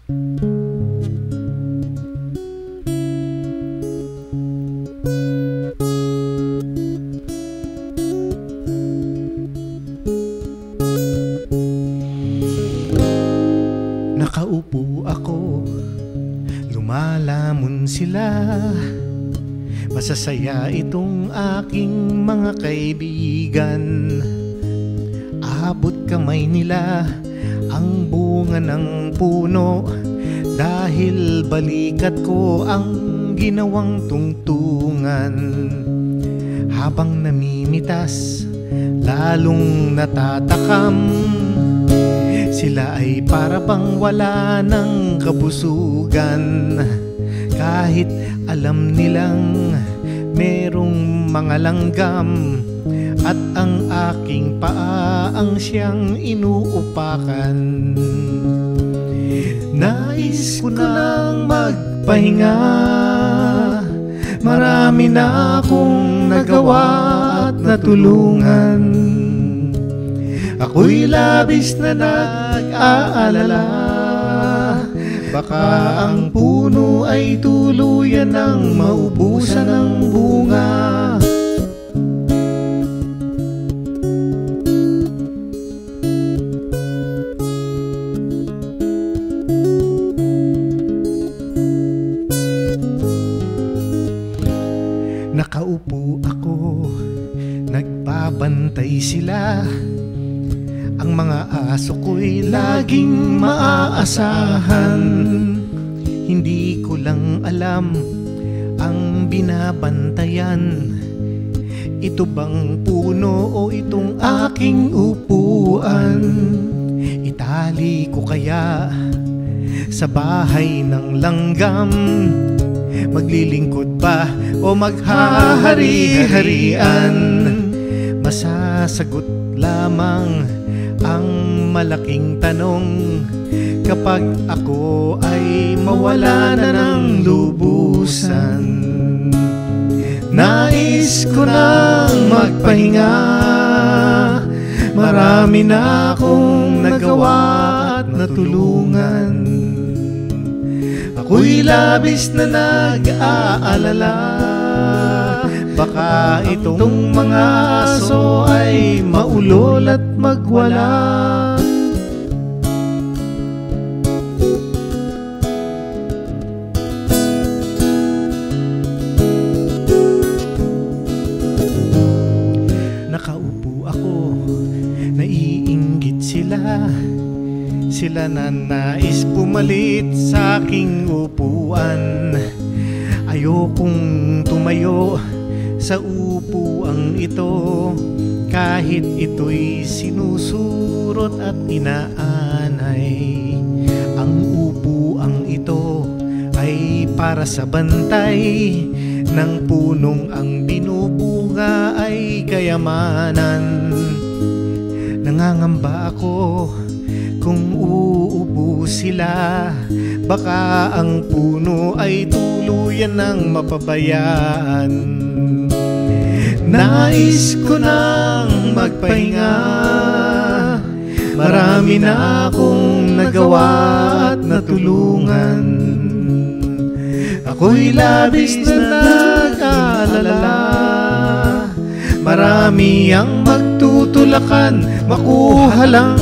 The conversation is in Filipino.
Nakaupo ako, lumalamon sila. Masasaya itong aking mga kaibigan. Abot kamay nila ang bunga ng puno, dahil balikat ko ang ginawang tungtungan. Habang namimitas, lalong natatakam. Sila ay para bang wala ng kabusugan, kahit alam nilang merong mga langgam, at ang aking paa ang siyang inuupakan. Nais ko nang magpahinga, marami na akong nagawa at natulungan. Ako'y labis na nag-aalala, baka ang puno ay tuluyan ng maubusan ng bunga. Nakaupo ako, nagbabantay sila. Ang mga aso ko'y laging maaasahan. Hindi ko lang alam ang binabantayan. Ito bang puno o itong aking upuan? Itali ko kaya sa bahay ng langgam? Maglilingkod ba o maghahari-harian? Masasagot lamang ang malaking tanong kapag ako ay mawala na ng lubusan. Nais ko nang magpahinga, marami na akong nagawa at natulungan. Ako'y labis na nag-aalala, baka itong mga aso ay maulol at magwala. Nakaupo ako, naiinggit sila. Sila na nais pumalit sa aking upuan. Ayokong tumayo sa upuang ito, kahit ito'y sinusurot at inaanay. Ang upuang ito ay para sa bantay ng punong ang binubunga ay kayamanan. Nangangamba ako kung uupo sila, baka ang puno ay tuluyan ng mapabayaan. Nais ko nang magpahinga, marami na akong nagawa at natulungan. Ako'y labis na nag-aalala, marami ang magtutulakan, makuha lang